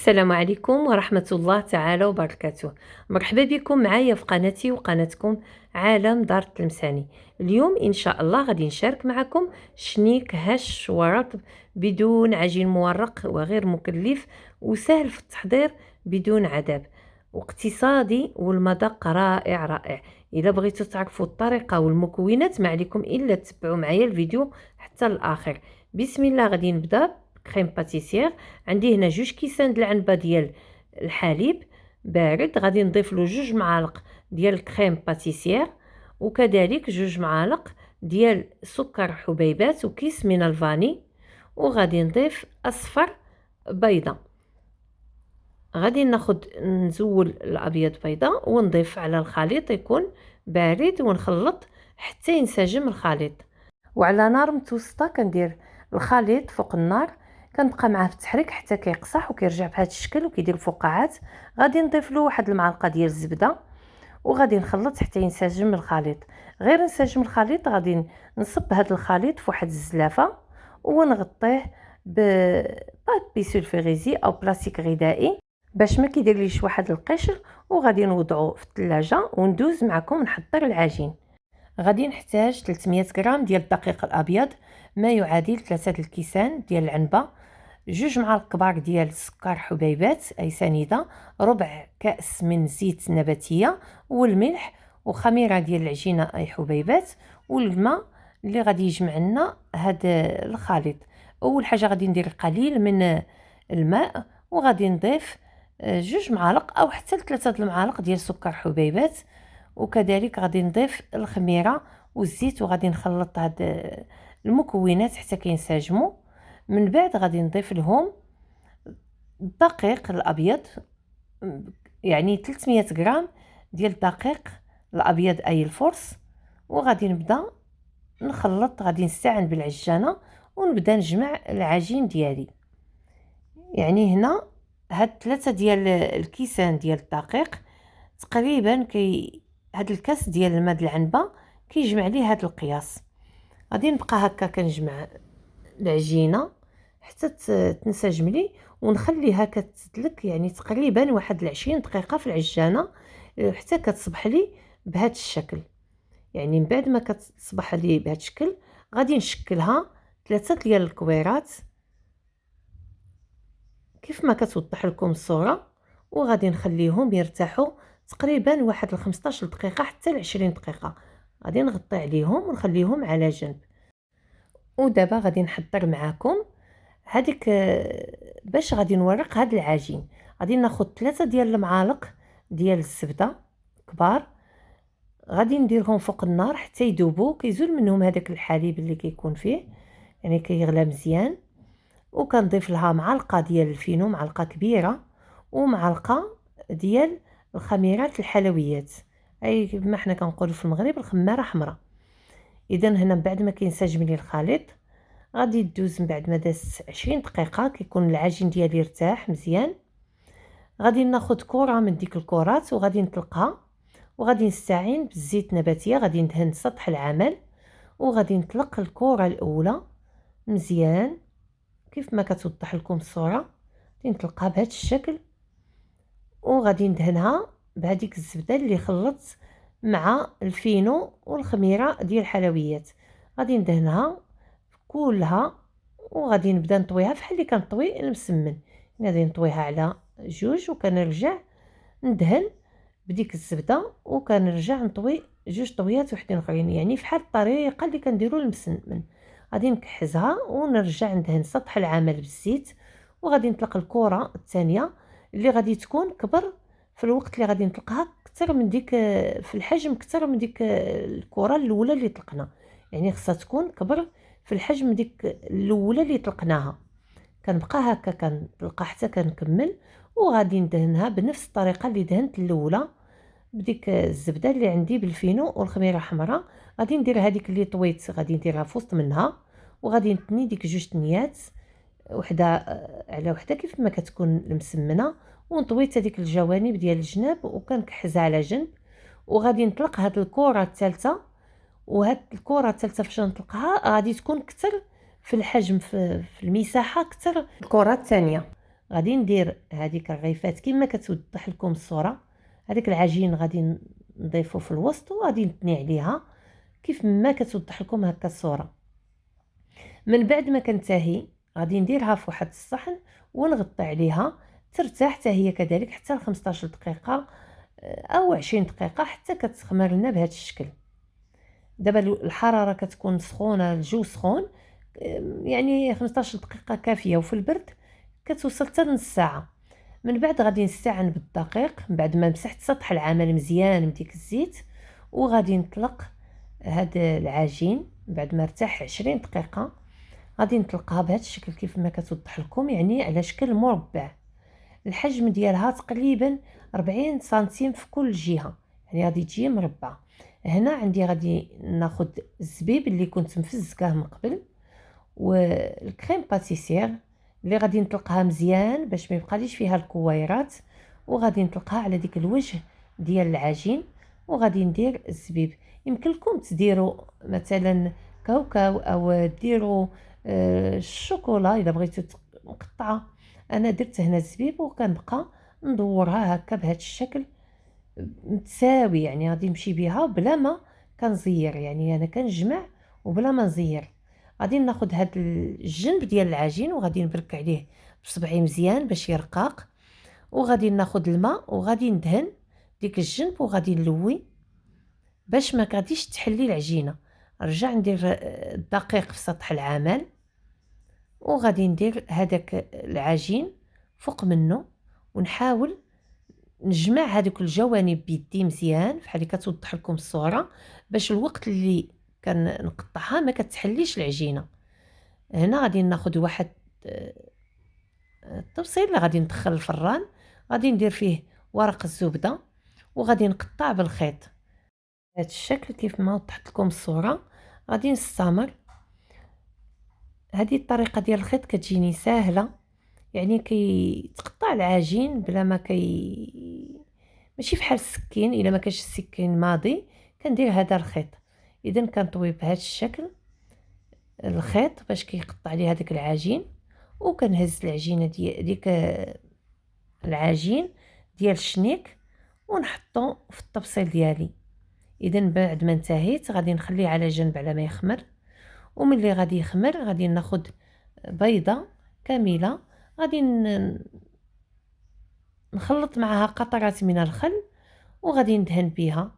السلام عليكم ورحمة الله تعالى وبركاته. مرحبا بكم معايا في قناتي وقناتكم عالم دار التلمساني. اليوم إن شاء الله غادي نشارك معكم شنيك هش ورطب بدون عجين مورق وغير مكلف وسهل في التحضير بدون عذاب واقتصادي والمذاق رائع رائع. إلا بغيتوا تعرفوا الطريقة والمكونات ما عليكم إلا تتبعوا معايا الفيديو حتى الآخر. بسم الله غادي نبدأ. كريم باتيسير، عندي هنا 2 كيسان د العنبه ديال الحليب بارد، غادي نضيف له 2 معالق ديال الكريم باتيسير وكذلك 2 معالق ديال سكر حبيبات وكيس من الفاني، وغادي نضيف اصفر بيضه. غادي نزول الابيض بيضه ونضيف على الخليط يكون بارد ونخلط حتى ينسجم الخليط، وعلى نار متوسطه كندير الخليط فوق النار، كنبقى معاه في التحريك حتى كيقصح وكيرجع بهذا الشكل وكيدير فقاعات. غادي نضيف له 1 المعلقه ديال الزبده وغادي نخلط حتى ينسجم الخليط. غير نسجم الخليط غادي نصب هذا الخليط في واحد الزلافه ونغطيه بابي سولفيريزي او بلاستيك غذائي باش ما كيديرليش واحد القشر، وغادي نوضعه في الثلاجه وندوز معكم نحضر العجين. غادي نحتاج 300 غرام ديال الدقيق الابيض، ما يعادل 3 الكيسان ديال العنبه، 2 معالق كبار ديال السكر حبيبات اي سنيده، ربع كاس من زيت نباتيه والملح وخميره ديال العجينه اي حبيبات والماء اللي غادي يجمع لنا هذا الخليط. اول حاجه غادي ندير قليل من الماء وغادي نضيف 2 معالق او حتى 3 المعالق ديال سكر حبيبات، وكذلك غادي نضيف الخميره والزيت وغادي نخلط هاد المكونات حتى كينسجموا. من بعد غادي نضيف لهم الدقيق الابيض، يعني 300 غرام ديال الدقيق الابيض اي الفرص، وغادي نبدا نخلط. غادي نستعن بالعجانه ونبدا نجمع العجين ديالي. يعني هنا هاد 3 ديال الكيسان ديال الدقيق تقريبا هاد الكاس ديال الماء د العنبه كيجمع ليه هاد القياس. غادي نبقى هكا كنجمع العجينه حتى تنسجم لي ونخليها كتدلك، يعني تقريبا واحد 20 دقيقه في العجانه حتى كتصبح لي بهذا الشكل. يعني من بعد ما كتصبح لي بهذا الشكل غادي نشكلها 3 ديال الكويرات كيف ما كتوضح لكم الصوره، وغادي نخليهم يرتاحوا تقريبا واحد 15 دقيقه حتى 20 دقيقه. غادي نغطي عليهم ونخليهم على جنب. ودابا غادي نحضر معاكم هذيك باش غادي نورق هذا العجين. غادي ناخذ 3 ديال المعالق ديال الزبده كبار، غادي نديرهم فوق النار حتى يذوبوا، كيزول منهم هذاك الحليب اللي كيكون فيه، يعني كيغلى مزيان. وكنضيف لها معلقه ديال الفينو، معلقه كبيره، ومعلقه ديال الخميرات الحلويات اي كما حنا كنقولوا في المغرب الخماره حمراء. اذا هنا من بعد ما كينسجم لي الخليط غادي دوز من بعد ما داز 20 دقيقه كيكون العجين ديالي ارتاح مزيان. غادي ناخذ كره من ديك الكرات وغادي نطلقها، وغادي نستعين بالزيت النباتيه. غادي ندهن سطح العمل وغادي نطلق الكره الاولى مزيان كيف ما كتوضح لكم الصوره. غادي نطلقها بهذا الشكل وغادي ندهنها بهذيك الزبده اللي خلطت مع الفينو والخميره ديال الحلويات. غادي ندهنها كلها وغادي نبدا نطويها بحال اللي كنطوي المسمن. غادي نطويها على 2 وكنرجع ندهن بديك الزبده وكنرجع نطوي 2 طويات وحدين اخرين، يعني فحال الطريقه اللي كنديروا المسمن. غادي نكحزها ونرجع ندهن سطح العمل بالزيت، وغادي نطلق الكره الثانيه اللي غادي تكون كبر في الوقت اللي غادي نطلقها اكثر من ديك في الحجم اكثر من ديك الكره الاولى اللي طلقنا، يعني خصها تكون كبر في الحجم ديك الاولى اللي طلقناها. كنبقى هكا كنطلقها حتى كنكمل، وغادي ندهنها بنفس الطريقه اللي دهنت الاولى بديك الزبده اللي عندي بالفينو والخميره الحمراء. غادي ندير هذيك اللي طويت غادي نديرها في وسط منها، وغادي نتني ديك 2 تنيات وحده على وحده كيف ما كتكون المسمنه، ونطوي حتى ديك الجوانب ديال الجناب وكنكحزها على جنب. وغادي نطلق هاد الكره الثالثه، وهاد الكره الثالثه فاش نطلقها غادي تكون اكثر في الحجم في المساحه اكثر الكره الثانيه. غادي ندير هذيك الرغيفات كما كتوضح لكم الصوره. هذاك العجين غادي نضيفه في الوسط وغادي نتني عليها كيف ما كتوضح لكم هكا الصوره. من بعد ما كنتهي غادي نديرها في واحد الصحن ونغطي عليها ترتاح حتى هي كذلك حتى ل 15 دقيقه او 20 دقيقه حتى كتخمر لنا بهذا الشكل. دابا الحراره كتكون سخونه، الجو سخون، يعني 15 دقيقه كافيه، وفي البرد كتوصل حتى نص ساعه. من بعد غادي نستعن بالدقيق بعد ما مسحت سطح العمل مزيان من ديك الزيت، وغادي نطلق هذا العجين بعد ما ارتاح 20 دقيقه. غادي نطلقها بهذا الشكل كيف ما كتوضح لكم، يعني على شكل مربع. الحجم ديالها تقريبا 40 سنتيم في كل جهه، يعني غادي تجي مربعه. هنا عندي غادي ناخذ الزبيب اللي كنت مفزكاه من قبل والكريم باتيسير اللي غادي نطلقها مزيان باش ما يبقاليش فيها الكويرات، وغادي نطلقها على ديك الوجه ديال العجين، وغادي ندير الزبيب. يمكن لكم تديروا مثلا كاوكاو او ديروا الشوكولا اذا بغيتو مقطعه. انا درت هنا الزبيب وكنبقى ندورها هكا بهذا الشكل متساوي، يعني غادي نمشي بها بلا ما كنزير، يعني انا كنجمع وبلا ما نزير. غادي ناخذ هذا الجنب ديال العجين وغادي نبرك عليه بصبعي مزيان باش يرقاق، وغادي ناخذ الماء وغادي ندهن ديك الجنب وغادي نلوي باش ما غاديش تحلي العجينه. نرجع ندير الدقيق في سطح العمل وغادي ندير هذاك العجين فوق منه، ونحاول نجمع هذوك الجوانب بيدي مزيان بحال اللي كتوضح لكم الصوره، باش الوقت اللي كنقطعها ما كتحليش العجينه. هنا غادي ناخذ واحد الطبسيل اللي غادي ندخل الفران، غادي ندير فيه ورق الزبده وغادي نقطع بالخيط بهذا الشكل كيف ما وضحت لكم الصوره. غادي نستمر. هذه الطريقه ديال الخيط كتجيني سهله، يعني كيتقطع العجين بلا ما ماشي بحال السكين. الا ما كانش السكين ماضي كندير هذا الخيط. اذا كنطوي بهذا الشكل الخيط باش كيقطع لي هذاك العجين، وكنهز العجينه ديك العجين ديال الشنيك ونحطو في الطبسيل ديالي. اذا بعد ما انتهيت غادي نخليه على جنب على ما يخمر، وملي غادي يخمر غادي ناخذ بيضه كامله، غادي نخلط معها قطرات من الخل وغادي ندهن بها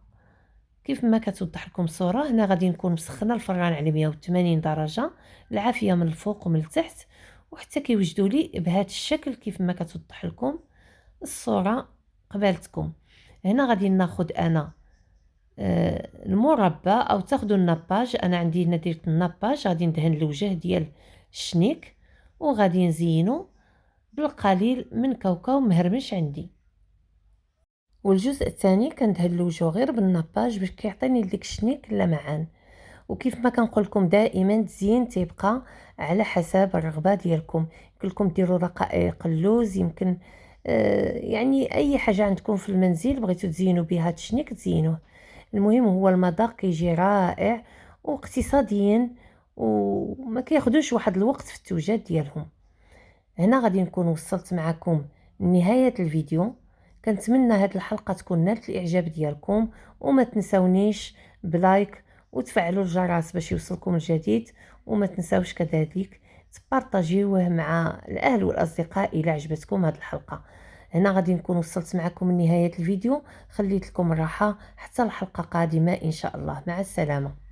كيف ما كتوضح لكم الصوره. هنا غادي نكون مسخنه الفران على 180 درجه، العافيه من الفوق ومن التحت، وحتى كيوجدوا لي بهذا الشكل كيف ما كتوضح لكم الصوره قبالتكم. هنا غادي ناخذ انا المربى او تاخذوا الناباج. انا عندي هنا درت الناباج، غادي ندهن الوجه ديال الشنيك وغادي نزينو بالقليل من كاوكاو مهرمش عندي. والجزء الثاني كندهن الوجه غير بالناباج باش كيعطيني ديك الشنيك اللمعان. وكيف ما كنقول لكم دائما التزيين تيبقى على حسب الرغبه ديالكم. يمكن لكم ديروا رقائق اللوز، يمكن يعني اي حاجه عندكم في المنزل بغيتوا تزينوا بها الشنيك تزينوه. المهم هو المذاق كيجي رائع واقتصاديا وما كياخذوش واحد الوقت في التوجد ديالهم. هنا غادي نكون وصلت معكم لنهايه الفيديو. كنتمنى هذه الحلقه تكون نالت الاعجاب ديالكم، وما تنسونيش بلايك وتفعلوا الجرس باش يوصلكم الجديد، وما تنساوش كذلك تبارطاجيوه مع الاهل والاصدقاء الى عجبتكم هذه الحلقه. هنا غادي نكون وصلت معكم لنهايه الفيديو. خليت لكم الراحه حتى الحلقه قادمه ان شاء الله. مع السلامه.